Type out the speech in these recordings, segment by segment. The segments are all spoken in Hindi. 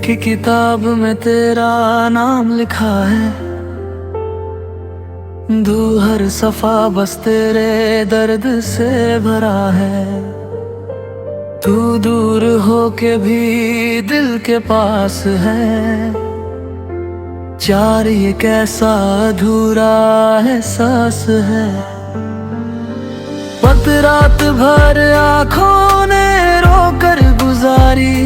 की किताब में तेरा नाम लिखा है, हर सफा बस तेरे दर्द से भरा है। तू दूर हो के भी दिल के पास है, चार ये कैसा अधूरा एहसास है। पत रात भर आँखों ने रोकर गुजारी,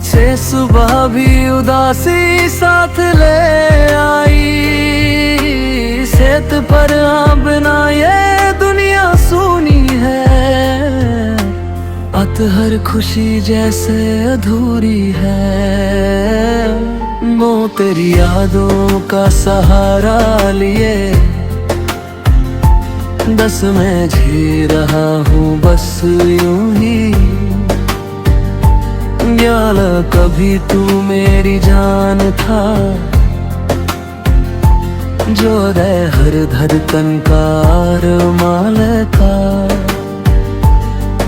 से सुबह भी उदासी साथ ले आई। सेत पर बिना ये दुनिया सूनी है, हर खुशी जैसे अधूरी है। वो तेरी यादों का सहारा लिए दस मैं जी रहा हूँ बस यूं ही। याला कभी तू मेरी जान था, जो है हर धड़कन का अरमान था।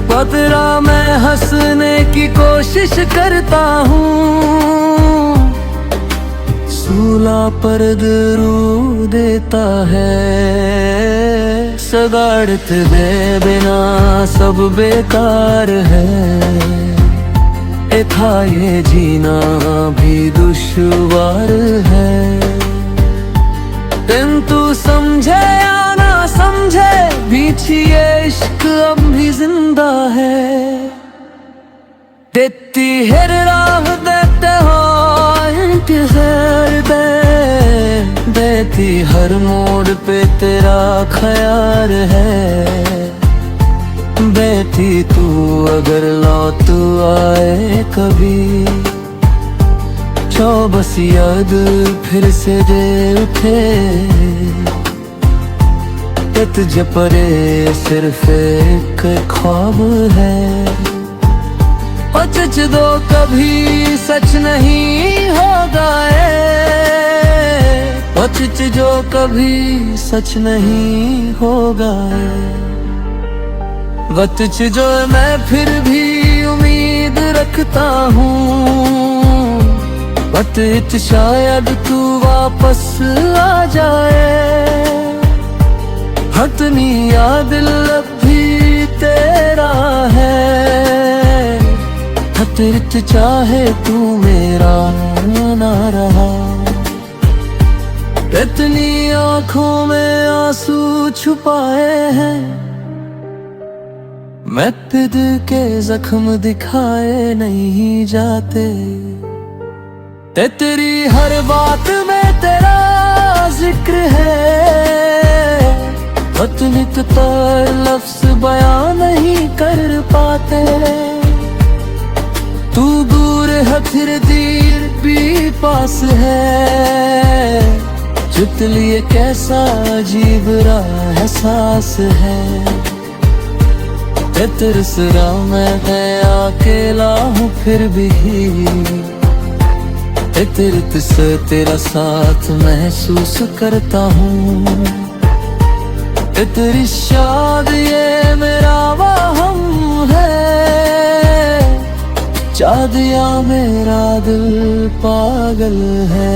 पतरा मैं हंसने की कोशिश करता हूँ, सूला पर दरूद देता है। सगाड़त दे बिना सब बेकार है, था ये जीना भी दुश्वार है। दिन तू समझे या ना समझे, बीच ये इश्क अब भी जिंदा है। देती है राह देते हो इंतज़ार दे, देती हर मोड़ पे तेरा ख्याल है। बेटी तू अगर लौट आए कभी, बस याद फिर से दे उठे। तुझे परे सिर्फ एक ख्वाब है, और सच दो कभी सच नहीं होगा। और सच जो कभी सच नहीं होगा। वक्त जो मैं फिर भी उम्मीद रखता हूँ, वक्त शायद तू वापस आ जाए। हतनी याद लब भी तेरा है, हतरत चाहे तू मेरा ना रहा। इतनी आँखों में आंसू छुपाए हैं, मैं दिल के जख्म दिखाए नहीं जाते। तेरी हर बात में तेरा जिक्र है, नित तर लफ्ज़ बयां नहीं कर पाते। तू दूर है फिर दिल भी पास है, जुत लिए कैसा अजीब रहा एहसास है। तरस रहा मैं अकेला हूँ फिर भी, तरत से तेरा साथ महसूस करता हूँ। तेरी शाद ये मेरा वाहम है, चादिया मेरा दिल पागल है।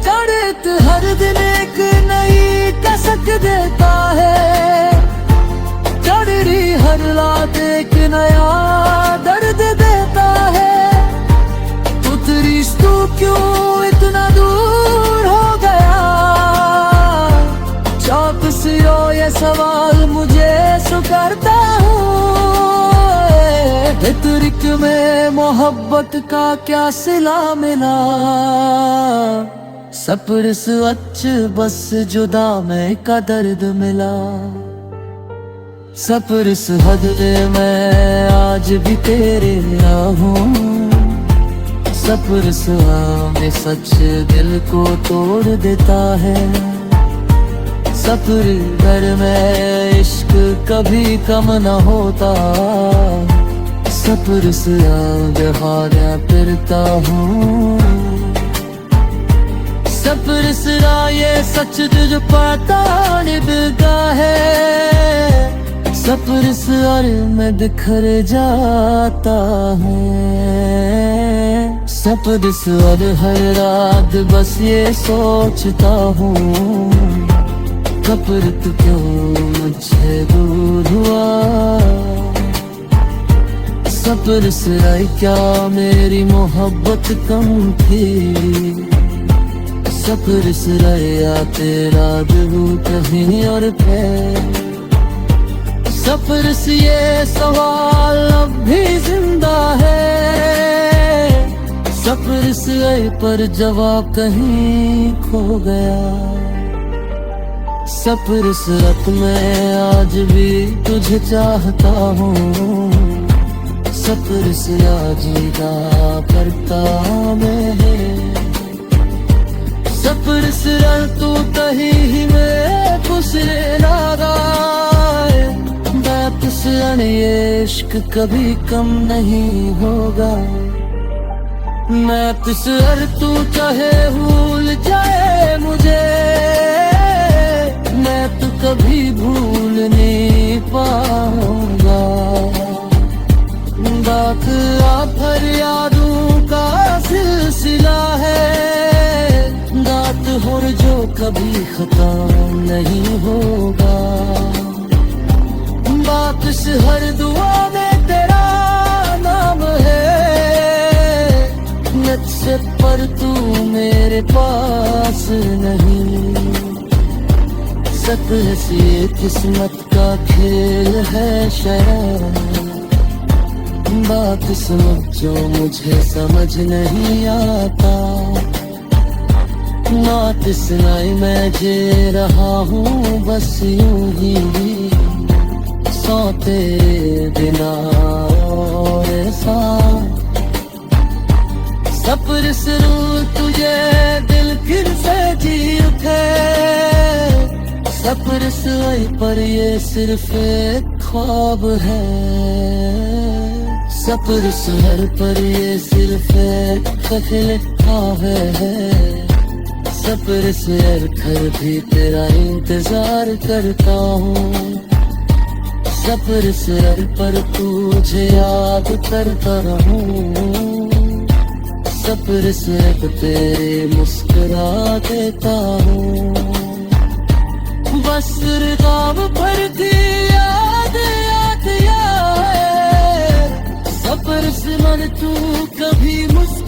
चढ़त हर दिन एक नई कसक देता है, चढ़ी हर रात एक नया दर्द देता है। तू क्यों इतना दूर हो गया, चौक सिरो ये सवाल मुझे सुकरता हूँ। तुरिक में मोहब्बत का क्या सिला मिला, सफर सच बस जुदा में का दर्द मिला। सफर हद मैं आज भी तेरे हूँ, सफर में सच दिल को तोड़ देता है। सफर घर में इश्क कभी कम न होता, सफर हारा फिरता हूँ। सफर ये सच तुझ पाता निभता है, सब्र सर में बिखर जाता है, सब्र सर हर रात बस ये सोचता हूँ, सब्र तो क्यों मुझसे दूर हुआ। सब्र से क्या मेरी मोहब्बत कम थी, सब्र से या तेरा दिल कहीं और पे। सब्र से ये सवाल अब भी जिंदा है, सब्र से पर जवाब कहीं खो गया। सब्र से मैं आज भी तुझे चाहता हूँ, सब्र से जीना करता मैं। सब्र से तू कहीं ही मैं गुजरे नारा, बात से ये इश्क कभी कम नहीं होगा। मैं तुझसे तू चाहे भूल जाए मुझे, मैं तो कभी भूल नहीं पाऊंगा। बात भर यादों का सिलसिला है, दात हो जो कभी खत्म नहीं होगा। बात से हर दुआ में तेरा नाम है, नच से पर तू मेरे पास नहीं। सब्र से किस्मत का खेल है शायद, बात समझ जो मुझे समझ नहीं आता। नात सुनाई मैं जे रहा हूँ बस यूं ही, सोते बिना और साथ। सब्र से तुझे दिल फिर से जी उठे, सब्र से पर ये सिर्फ एक ख्वाब है। सब्र सर पर ये सिर्फ एक ख्वाब है। सब्र से घर भी तेरा इंतजार करता हूँ, सब्र सर पर तुझे याद करता रहूं। सब्र से तेरे मुस्कुरा देता हूँ, बस काम पर थी याद याद याद। सब्र से मन तू कभी मुझसे